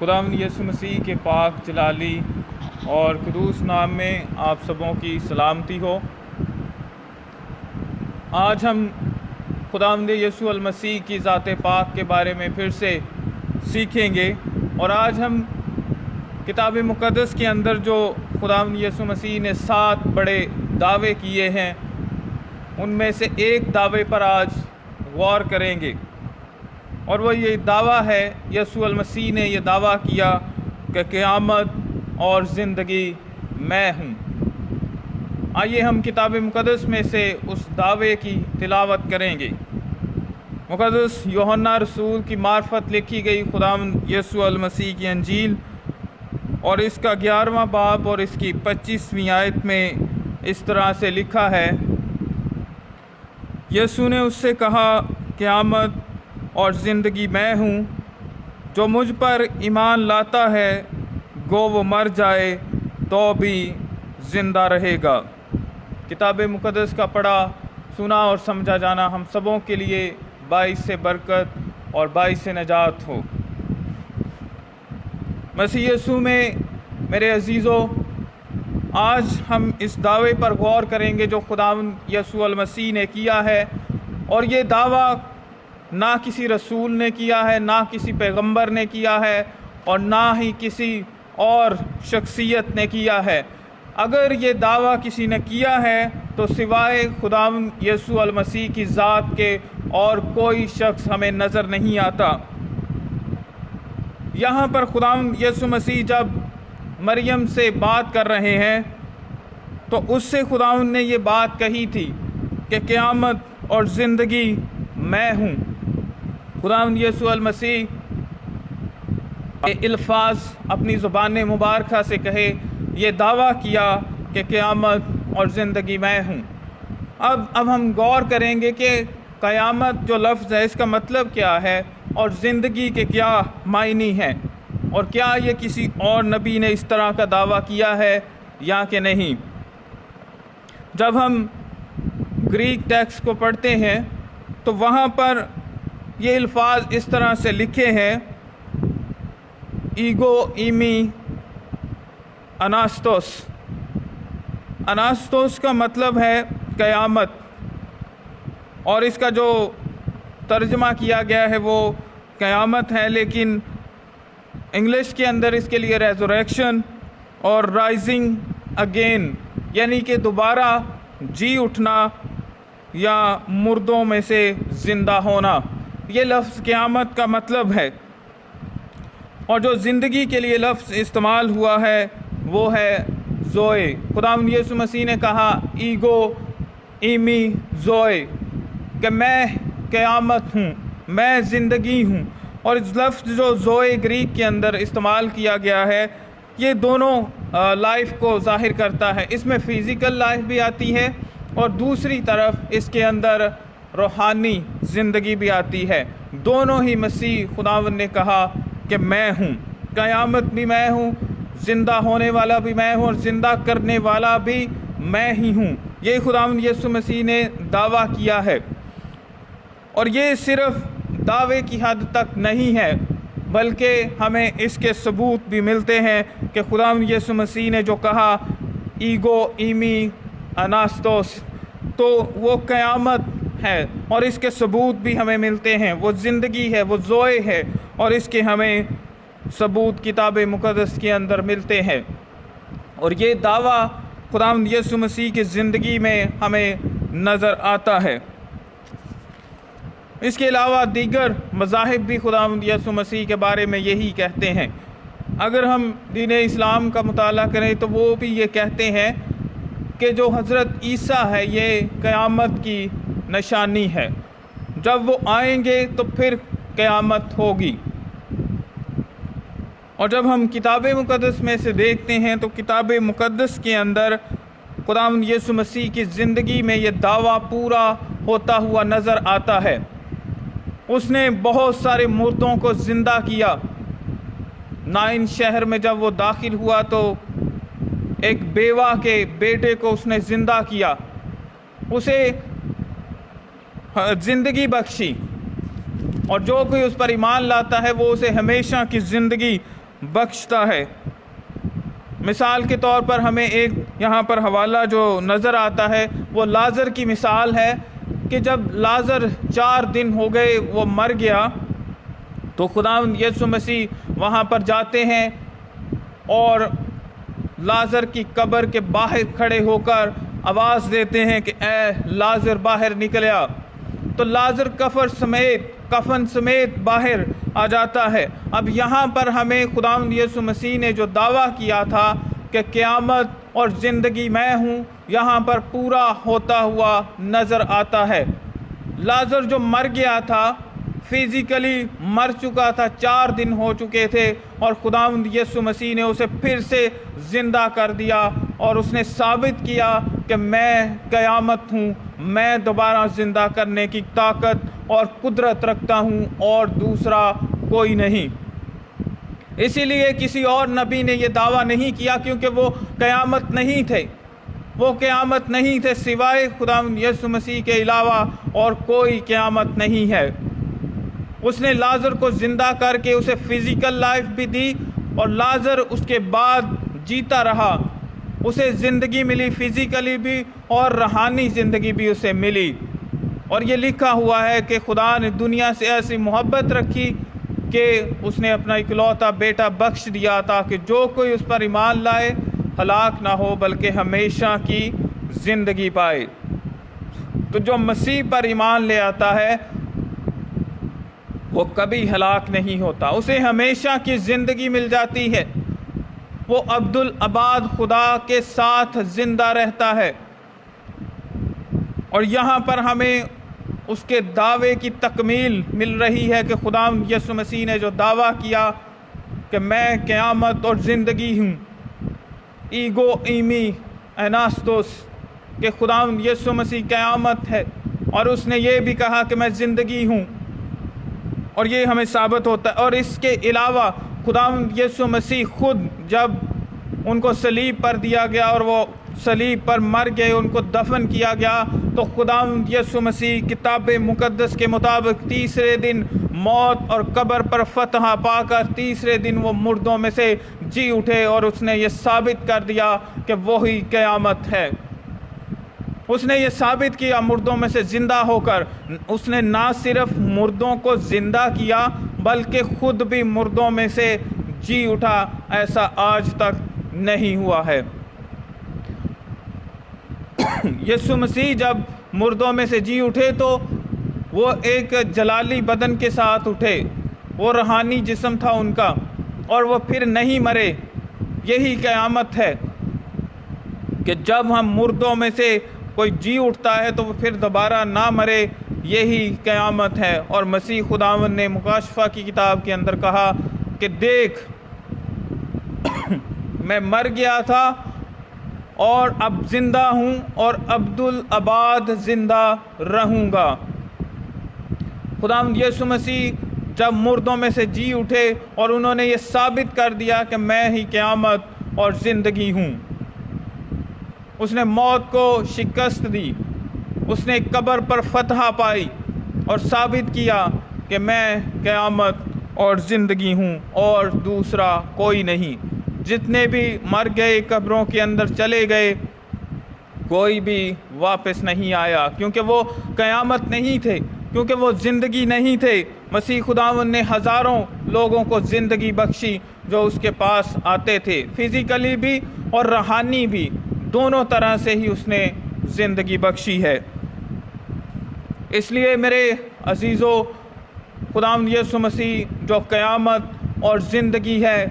خداوند یسوع مسیح کے پاک جلالی اور قدوس نام میں آپ سبوں کی سلامتی ہو۔ آج ہم خداوند یسوع المسیح کی ذات پاک کے بارے میں پھر سے سیکھیں گے، اور آج ہم کتاب مقدس کے اندر جو خداوند یسوع مسیح نے 7 بڑے دعوے کیے ہیں، ان میں سے ایک دعوے پر آج غور کریں گے، اور وہ یہ دعویٰ ہے، یسوع المسیح نے یہ دعویٰ کیا کہ قیامت اور زندگی میں ہوں۔ آئیے ہم کتاب مقدس میں سے اس دعوے کی تلاوت کریں گے۔ مقدس یوحنا رسول کی معرفت لکھی گئی خداوند یسوع المسیح کی انجیل، اور اس کا 11واں باب اور اس کی 25ویں آیت میں اس طرح سے لکھا ہے: یسوع نے اس سے کہا، قیامت اور زندگی میں ہوں، جو مجھ پر ایمان لاتا ہے گو وہ مر جائے تو بھی زندہ رہے گا۔ کتاب مقدس کا پڑھا، سنا اور سمجھا جانا ہم سبوں کے لیے باعث برکت اور باعث نجات ہو۔ مسیح یسوع میں میرے عزیزو، آج ہم اس دعوے پر غور کریں گے جو خداوند یسوع المسیح نے کیا ہے، اور یہ دعویٰ نہ کسی رسول نے کیا ہے، نہ کسی پیغمبر نے کیا ہے، اور نہ ہی کسی اور شخصیت نے کیا ہے۔ اگر یہ دعویٰ کسی نے کیا ہے تو سوائے خداوند یسوع المسیح کی ذات کے اور کوئی شخص ہمیں نظر نہیں آتا۔ یہاں پر خداوند یسوع مسیح جب مریم سے بات کر رہے ہیں تو اس سے خداوند نے یہ بات کہی تھی کہ قیامت اور زندگی میں ہوں۔ خداوند یسوع المسیح یہ الفاظ اپنی زبان مبارکہ سے کہے، یہ دعویٰ کیا کہ قیامت اور زندگی میں ہوں۔ اب ہم غور کریں گے کہ قیامت جو لفظ ہے اس کا مطلب کیا ہے، اور زندگی کے کیا معنی ہیں، اور کیا یہ کسی اور نبی نے اس طرح کا دعویٰ کیا ہے یا کہ نہیں۔ جب ہم گریک ٹیکسٹ کو پڑھتے ہیں تو وہاں پر یہ الفاظ اس طرح سے لکھے ہیں: ایگو ایمی اناستوس۔ اناستوس کا مطلب ہے قیامت، اور اس کا جو ترجمہ کیا گیا ہے وہ قیامت ہے، لیکن انگلش کے اندر اس کے لیے ریزوریکشن اور رائزنگ اگین، یعنی کہ دوبارہ جی اٹھنا یا مردوں میں سے زندہ ہونا، یہ لفظ قیامت کا مطلب ہے۔ اور جو زندگی کے لیے لفظ استعمال ہوا ہے وہ ہے زوئے۔ خداوند یسوع مسیح نے کہا ایگو ایمی زوئے، کہ میں قیامت ہوں، میں زندگی ہوں۔ اور اس لفظ جو زوئے گریک کے اندر استعمال کیا گیا ہے، یہ دونوں لائف کو ظاہر کرتا ہے۔ اس میں فزیکل لائف بھی آتی ہے، اور دوسری طرف اس کے اندر روحانی زندگی بھی آتی ہے۔ دونوں ہی مسیح خداوند نے کہا کہ میں ہوں، قیامت بھی میں ہوں، زندہ ہونے والا بھی میں ہوں، اور زندہ کرنے والا بھی میں ہی ہوں۔ یہ خداوند یسوع مسیح نے دعویٰ کیا ہے، اور یہ صرف دعوے کی حد تک نہیں ہے، بلکہ ہمیں اس کے ثبوت بھی ملتے ہیں کہ خداوند یسوع مسیح نے جو کہا ایگو ایمی اناستوس، تو وہ قیامت ہے، اور اس کے ثبوت بھی ہمیں ملتے ہیں۔ وہ زندگی ہے، وہ زوئے ہے، اور اس کے ہمیں ثبوت کتاب مقدس کے اندر ملتے ہیں۔ اور یہ دعویٰ خداوند یسوع مسیح کی زندگی میں ہمیں نظر آتا ہے۔ اس کے علاوہ دیگر مذاہب بھی خداوند یسوع مسیح کے بارے میں یہی کہتے ہیں۔ اگر ہم دین اسلام کا مطالعہ کریں تو وہ بھی یہ کہتے ہیں کہ جو حضرت عیسیٰ ہے یہ قیامت کی نشانی ہے، جب وہ آئیں گے تو پھر قیامت ہوگی۔ اور جب ہم کتاب مقدس میں سے دیکھتے ہیں تو کتاب مقدس کے اندر خداوند یسوع مسیح کی زندگی میں یہ دعویٰ پورا ہوتا ہوا نظر آتا ہے۔ اس نے بہت سارے مردوں کو زندہ کیا۔ نائن شہر میں جب وہ داخل ہوا تو ایک بیوہ کے بیٹے کو اس نے زندہ کیا، اسے زندگی بخشی، اور جو کوئی اس پر ایمان لاتا ہے وہ اسے ہمیشہ کی زندگی بخشتا ہے۔ مثال کے طور پر ہمیں ایک یہاں پر حوالہ جو نظر آتا ہے وہ لازر کی مثال ہے کہ جب لازر 4 دن ہو گئے وہ مر گیا تو خداوند یسوع مسیح وہاں پر جاتے ہیں اور لازر کی قبر کے باہر کھڑے ہو کر آواز دیتے ہیں کہ اے لازر باہر نکل آ، تو لازر کفن سمیت باہر آ جاتا ہے۔ اب یہاں پر ہمیں خداوند یسوع مسیح نے جو دعویٰ کیا تھا کہ قیامت اور زندگی میں ہوں، یہاں پر پورا ہوتا ہوا نظر آتا ہے۔ لازر جو مر گیا تھا، فزیکلی مر چکا تھا، 4 دن ہو چکے تھے، اور خداوند یسوع مسیح نے اسے پھر سے زندہ کر دیا اور اس نے ثابت کیا کہ میں قیامت ہوں، میں دوبارہ زندہ کرنے کی طاقت اور قدرت رکھتا ہوں اور دوسرا کوئی نہیں۔ اسی لیے کسی اور نبی نے یہ دعویٰ نہیں کیا، کیونکہ وہ قیامت نہیں تھے، وہ قیامت نہیں تھے، سوائے خداوند یسوع مسیح کے علاوہ اور کوئی قیامت نہیں ہے۔ اس نے لازر کو زندہ کر کے اسے فزیکل لائف بھی دی، اور لازر اس کے بعد جیتا رہا، اسے زندگی ملی، فزیکلی بھی اور روحانی زندگی بھی اسے ملی۔ اور یہ لکھا ہوا ہے کہ خدا نے دنیا سے ایسی محبت رکھی کہ اس نے اپنا اکلوتا بیٹا بخش دیا تاکہ جو کوئی اس پر ایمان لائے ہلاک نہ ہو بلکہ ہمیشہ کی زندگی پائے۔ تو جو مسیح پر ایمان لے آتا ہے وہ کبھی ہلاک نہیں ہوتا، اسے ہمیشہ کی زندگی مل جاتی ہے، وہ عبدالآباد خدا کے ساتھ زندہ رہتا ہے۔ اور یہاں پر ہمیں اس کے دعوے کی تکمیل مل رہی ہے کہ خداوند یسوع مسیح نے جو دعویٰ کیا کہ میں قیامت اور زندگی ہوں، ایگو ایمی ایناستوس، کہ خداوند یسوع مسیح قیامت ہے، اور اس نے یہ بھی کہا کہ میں زندگی ہوں، اور یہ ہمیں ثابت ہوتا ہے۔ اور اس کے علاوہ خداوند یسوع مسیح خود جب ان کو صلیب پر دیا گیا اور وہ صلیب پر مر گئے، ان کو دفن کیا گیا، تو خداوند یسوع مسیح کتاب مقدس کے مطابق تیسرے دن موت اور قبر پر فتح پا کر تیسرے دن وہ مردوں میں سے جی اٹھے، اور اس نے یہ ثابت کر دیا کہ وہی قیامت ہے۔ اس نے یہ ثابت کیا مردوں میں سے زندہ ہو کر، اس نے نہ صرف مردوں کو زندہ کیا بلکہ خود بھی مردوں میں سے جی اٹھا، ایسا آج تک نہیں ہوا ہے۔ یسوع مسیح جب مردوں میں سے جی اٹھے تو وہ ایک جلالی بدن کے ساتھ اٹھے، وہ روحانی جسم تھا ان کا، اور وہ پھر نہیں مرے۔ یہی قیامت ہے کہ جب ہم مردوں میں سے کوئی جی اٹھتا ہے تو وہ پھر دوبارہ نہ مرے، یہی قیامت ہے۔ اور مسیح خداوند نے مکاشفہ کی کتاب کے اندر کہا کہ دیکھ میں مر گیا تھا اور اب زندہ ہوں اور عبدالآباد زندہ رہوں گا۔ خداوند یسوع مسیح جب مردوں میں سے جی اٹھے اور انہوں نے یہ ثابت کر دیا کہ میں ہی قیامت اور زندگی ہوں، اس نے موت کو شکست دی، اس نے قبر پر فتح پائی اور ثابت کیا کہ میں قیامت اور زندگی ہوں اور دوسرا کوئی نہیں۔ جتنے بھی مر گئے قبروں کے اندر چلے گئے، کوئی بھی واپس نہیں آیا، کیونکہ وہ قیامت نہیں تھے، کیونکہ وہ زندگی نہیں تھے۔ مسیح خداوند نے ہزاروں لوگوں کو زندگی بخشی جو اس کے پاس آتے تھے، فزیکلی بھی اور روحانی بھی، دونوں طرح سے ہی اس نے زندگی بخشی ہے۔ اس لیے میرے عزیزو، خداوند یسوع مسیح جو قیامت اور زندگی ہے،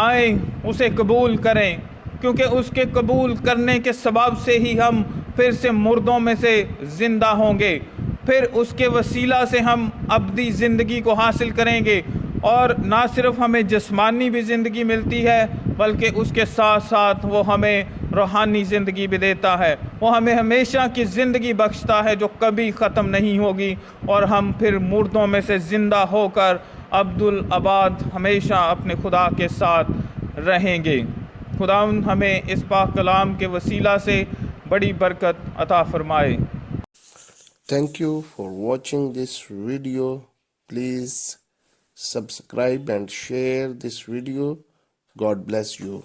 آئیں اسے قبول کریں، کیونکہ اس کے قبول کرنے کے سبب سے ہی ہم پھر سے مردوں میں سے زندہ ہوں گے، پھر اس کے وسیلہ سے ہم ابدی زندگی کو حاصل کریں گے، اور نہ صرف ہمیں جسمانی بھی زندگی ملتی ہے بلکہ اس کے ساتھ ساتھ وہ ہمیں روحانی زندگی بھی دیتا ہے، وہ ہمیں ہمیشہ کی زندگی بخشتا ہے جو کبھی ختم نہیں ہوگی، اور ہم پھر مردوں میں سے زندہ ہو کر عبدالآباد ہمیشہ اپنے خدا کے ساتھ رہیں گے۔ خداوند ہمیں اس پاک کلام کے وسیلہ سے بڑی برکت عطا فرمائے۔ Thank you for watching this video. Please subscribe and share this video God bless you.